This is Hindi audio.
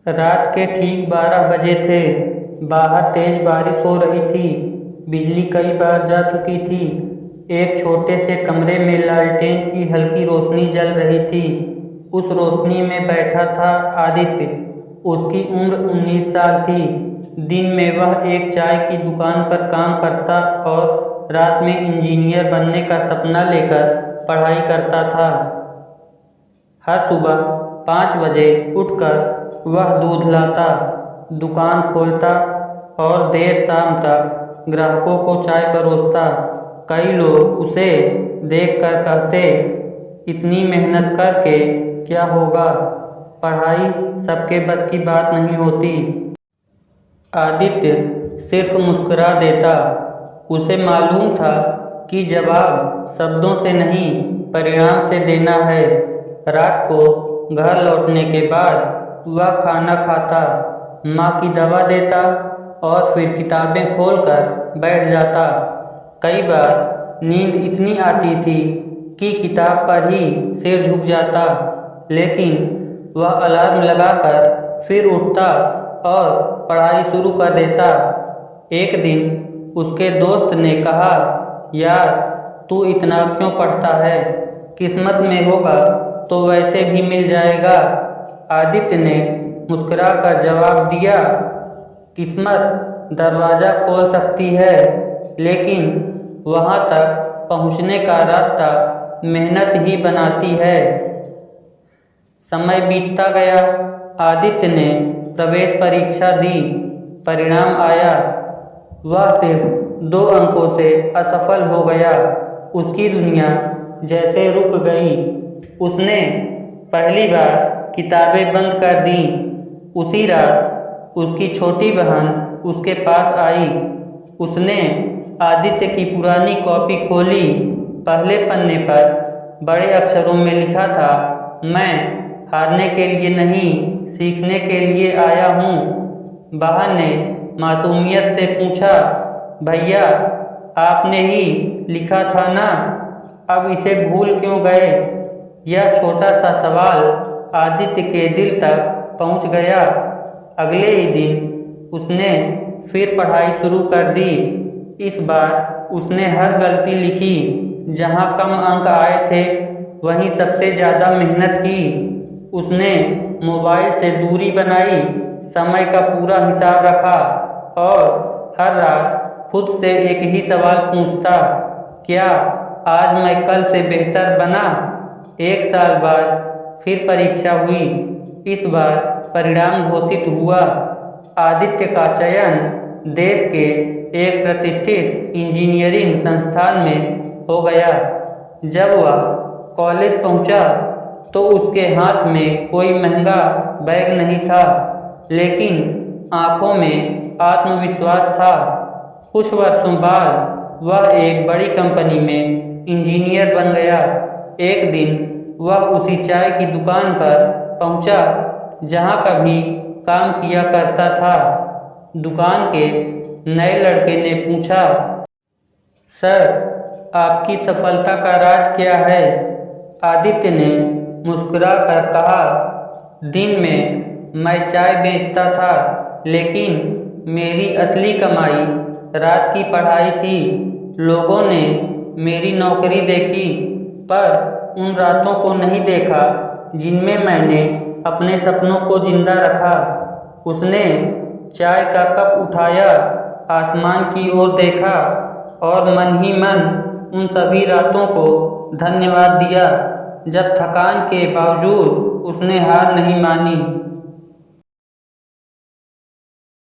रात के ठीक 12 बजे थे। बाहर तेज बारिश हो रही थी। बिजली कई बार जा चुकी थी। एक छोटे से कमरे में लालटेन की हल्की रोशनी जल रही थी। उस रोशनी में बैठा था आदित्य। उसकी उम्र 19 साल थी। दिन में वह एक चाय की दुकान पर काम करता और रात में इंजीनियर बनने का सपना लेकर पढ़ाई करता था। हर सुबह 5 बजे उठकर वह दूध लाता, दुकान खोलता और देर शाम तक ग्राहकों को चाय परोसता। कई लोग उसे देखकर कहते, इतनी मेहनत करके क्या होगा, पढ़ाई सबके बस की बात नहीं होती। आदित्य सिर्फ मुस्कुरा देता। उसे मालूम था कि जवाब शब्दों से नहीं, परिणाम से देना है। रात को घर लौटने के बाद वह खाना खाता, माँ की दवा देता और फिर किताबें खोलकर बैठ जाता। कई बार नींद इतनी आती थी कि किताब पर ही सिर झुक जाता, लेकिन वह अलार्म लगाकर फिर उठता और पढ़ाई शुरू कर देता। एक दिन उसके दोस्त ने कहा, यार तू इतना क्यों पढ़ता है, किस्मत में होगा तो वैसे भी मिल जाएगा। आदित्य ने मुस्कुराकर जवाब दिया, किस्मत दरवाज़ा खोल सकती है, लेकिन वहाँ तक पहुँचने का रास्ता मेहनत ही बनाती है। समय बीतता गया। आदित्य ने प्रवेश परीक्षा दी। परिणाम आया। वह सिर्फ 2 अंकों से असफल हो गया। उसकी दुनिया जैसे रुक गई। उसने पहली बार किताबें बंद कर दीं। उसी रात उसकी छोटी बहन उसके पास आई। उसने आदित्य की पुरानी कॉपी खोली। पहले पन्ने पर बड़े अक्षरों में लिखा था, मैं हारने के लिए नहीं, सीखने के लिए आया हूँ। बहन ने मासूमियत से पूछा, भैया आपने ही लिखा था ना, अब इसे भूल क्यों गए? यह छोटा सा सवाल आदित्य के दिल तक पहुँच गया। अगले ही दिन उसने फिर पढ़ाई शुरू कर दी। इस बार उसने हर गलती लिखी। जहाँ कम अंक आए थे वहीं सबसे ज़्यादा मेहनत की। उसने मोबाइल से दूरी बनाई, समय का पूरा हिसाब रखा और हर रात खुद से एक ही सवाल पूछता, क्या आज मैं कल से बेहतर बना? 1 साल बाद फिर परीक्षा हुई। इस बार परिणाम घोषित हुआ। आदित्य का चयन देश के एक प्रतिष्ठित इंजीनियरिंग संस्थान में हो गया। जब वह कॉलेज पहुंचा तो उसके हाथ में कोई महंगा बैग नहीं था, लेकिन आंखों में आत्मविश्वास था। कुछ वर्षों बाद वह एक बड़ी कंपनी में इंजीनियर बन गया। एक दिन वह उसी चाय की दुकान पर पहुंचा जहां कभी काम किया करता था। दुकान के नए लड़के ने पूछा, सर आपकी सफलता का राज क्या है? आदित्य ने मुस्कुराकर कहा, दिन में मैं चाय बेचता था, लेकिन मेरी असली कमाई रात की पढ़ाई थी। लोगों ने मेरी नौकरी देखी, पर उन रातों को नहीं देखा जिनमें मैंने अपने सपनों को जिंदा रखा। उसने चाय का कप उठाया, आसमान की ओर देखा और मन ही मन उन सभी रातों को धन्यवाद दिया जब थकान के बावजूद उसने हार नहीं मानी।